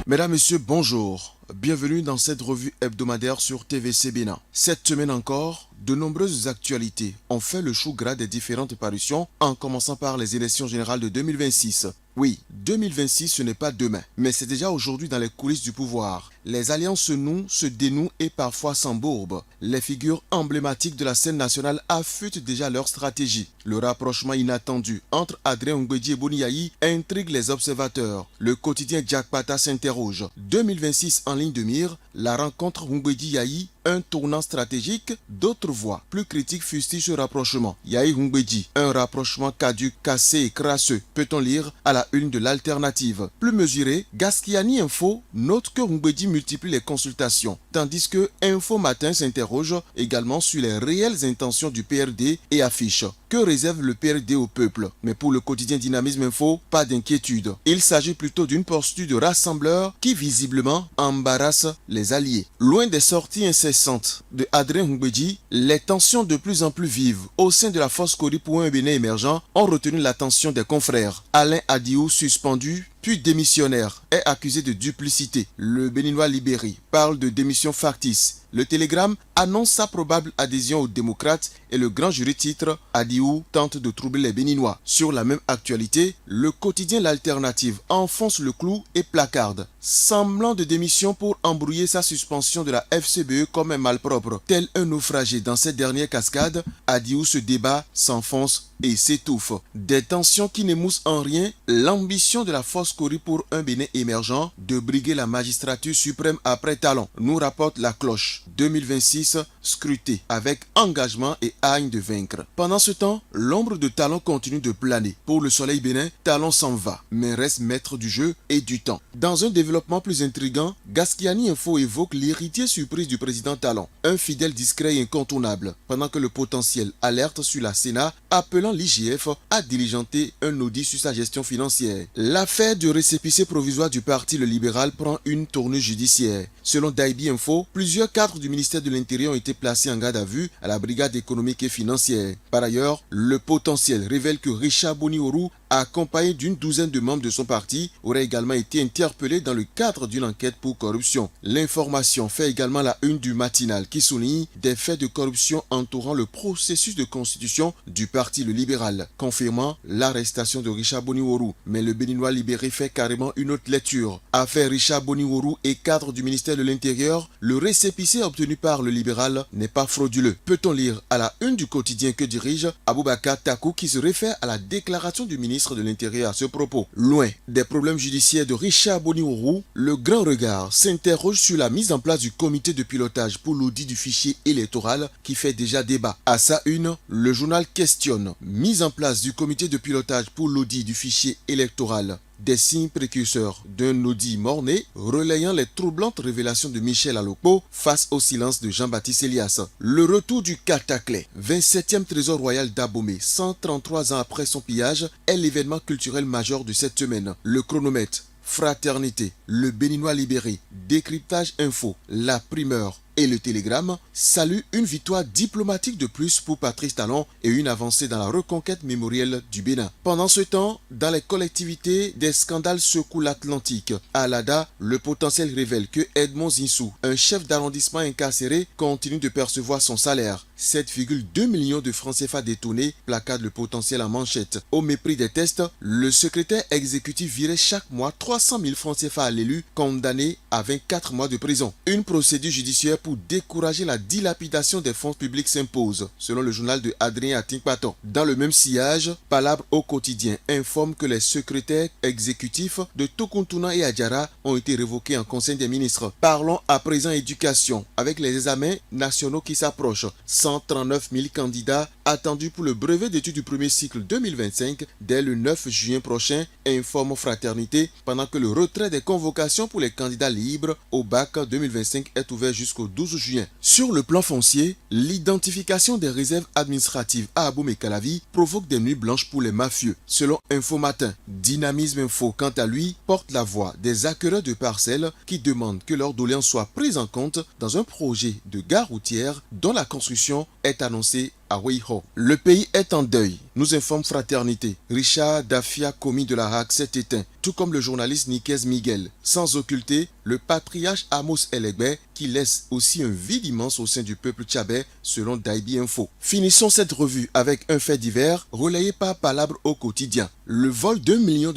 Mesdames, Messieurs, bonjour. Bienvenue dans cette revue hebdomadaire sur TVC Bénin. Cette semaine encore, de nombreuses actualités ont fait le chou gras des différentes parutions, en commençant par les élections générales de 2026. Oui, 2026 ce n'est pas demain, mais c'est déjà aujourd'hui dans les coulisses du pouvoir. Les alliances se nouent, se dénouent et parfois s'embourbent. Les figures emblématiques de la scène nationale affûtent déjà leur stratégie. Le rapprochement inattendu entre Adrien Ngwedji et Boni Yayi intrigue les observateurs. Le quotidien Jakpata s'interroge. 2026 en ligne de mire, la rencontre Ngwedji-Yayi, un tournant stratégique, d'autres voix plus critiques fustigent ce rapprochement. Yayi-Ngwedji, un rapprochement caduc, cassé et crasseux, peut-on lire à la une de l'alternative. Plus mesuré, Gaskiani Info note que Ngwedji multiplie les consultations, tandis que Info Matin s'interroge également sur les réelles intentions du PRD et affiche que réserve le PRD au peuple. Mais pour le quotidien Dynamisme Info, pas d'inquiétude. Il s'agit plutôt d'une posture de rassembleur qui visiblement embarrasse les alliés. Loin des sorties incessantes de Adrien Ngwedji, les tensions de plus en plus vives au sein de la force Kori pour un Bénin émergent ont retenu l'attention des confrères. Alain Adiou, suspendu puis démissionnaire, est accusé de duplicité. Le Béninois libéré parle de démission factice. Le Télégramme annonce sa probable adhésion aux démocrates et le grand jury titre Adiou tente de troubler les Béninois. Sur la même actualité, le quotidien L'Alternative enfonce le clou et placarde, semblant de démission pour embrouiller sa suspension de la FCBE comme un malpropre. Tel un naufragé dans cette dernière cascade, Adiou se débat, s'enfonce et s'étouffe. Des tensions qui n'émoussent en rien l'ambition de la force Kori pour un Bénin émergent de briguer la magistrature suprême après Talon, nous rapporte la cloche. 2026 scruté avec engagement et haine de vaincre. Pendant ce temps, l'ombre de Talon continue de planer. Pour le soleil bénin, Talon s'en va, mais reste maître du jeu et du temps. Dans un développement plus intriguant, Gaskiani Info évoque l'héritier surprise du président Talon, un fidèle discret et incontournable, pendant que le potentiel alerte sur la Sénat, appelant l'IGF à diligenter un audit sur sa gestion financière. L'affaire du récépissé provisoire du parti Le Libéral prend une tournure judiciaire. Selon Daibi Info, plusieurs cadres du ministère de l'Intérieur ont été placés en garde à vue à la brigade économique et financière. Par ailleurs, le potentiel révèle que Richard Boni-Orou, accompagné d'une douzaine de membres de son parti, aurait également été interpellé dans le cadre d'une enquête pour corruption. L'information fait également la une du matinal qui souligne des faits de corruption entourant le processus de constitution du parti Le Libéral, confirmant l'arrestation de Richard Boni-Orou. Mais le Béninois libéré fait carrément une autre lecture. Affaire Richard Boni-Orou et cadre du ministère de l'Intérieur, le récépissé obtenu par Le Libéral n'est pas frauduleux. Peut-on lire à la une du quotidien que dirige Aboubakar Takou qui se réfère à la déclaration du ministre de l'Intérieur à ce propos. Loin des problèmes judiciaires de Richard Boni-Orou, le grand regard s'interroge sur la mise en place du comité de pilotage pour l'audit du fichier électoral qui fait déjà débat. À sa une, le journal questionne mise en place du comité de pilotage pour l'audit du fichier électoral. Des signes précurseurs d'un audit morné relayant les troublantes révélations de Michel Alokpo face au silence de Jean-Baptiste Elias. Le retour du Cataclé, 27e trésor royal d'Abomey, 133 ans après son pillage, est l'événement culturel majeur de cette semaine. Le chronomètre, Fraternité, le Béninois libéré, Décryptage Info, la primeur et le Télégramme saluent une victoire diplomatique de plus pour Patrice Talon et une avancée dans la reconquête mémorielle du Bénin. Pendant ce temps, dans les collectivités, des scandales secouent l'Atlantique. À l'ADA, le potentiel révèle que Edmond Zinsou, un chef d'arrondissement incarcéré, continue de percevoir son salaire. 7,2 millions de francs CFA détournés placardent le potentiel en manchette. Au mépris des tests, le secrétaire exécutif virait chaque mois 300 000 francs CFA à l'élu condamné à 24 mois de prison. Une procédure judiciaire pour décourager la dilapidation des fonds publics s'impose, selon le journal de Adrien Atingpaton. Dans le même sillage, Palabre au quotidien informe que les secrétaires exécutifs de Tokuntuna et Adjara ont été révoqués en Conseil des ministres. Parlons à présent éducation, avec les examens nationaux qui s'approchent. 139 000 candidats attendus pour le brevet d'études du premier cycle 2025 dès le 9 juin prochain, informe Fraternité, pendant que le retrait des convocations pour les candidats libres au bac 2025 est ouvert jusqu'au 12 juin. Sur le plan foncier, l'identification des réserves administratives à Abomey-Calavi provoque des nuits blanches pour les mafieux. Selon Info Matin, Dynamisme Info, quant à lui, porte la voix des acquéreurs de parcelles qui demandent que leurs doléances soient prises en compte dans un projet de gare routière dont la construction est annoncée à Weiho. Le pays est en deuil. nous informe Fraternité. Richard Dafia, commis de la Hague, s'est éteint, tout comme le journaliste Niquez Miguel, sans occulter le patriarche Amos Elegbe, qui laisse aussi un vide immense au sein du peuple tchabais, selon Daibi Info. Finissons cette revue avec un fait divers relayé par Palabre au quotidien. Le vol d'$1 million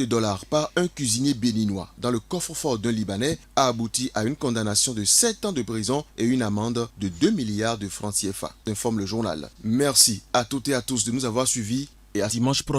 par un cuisinier béninois dans le coffre-fort d'un Libanais a abouti à une condamnation de 7 ans de prison et une amende de 2 milliards de francs CFA, informe le journal. Merci à toutes et à tous de nous avoir suivis et à dimanche prochain.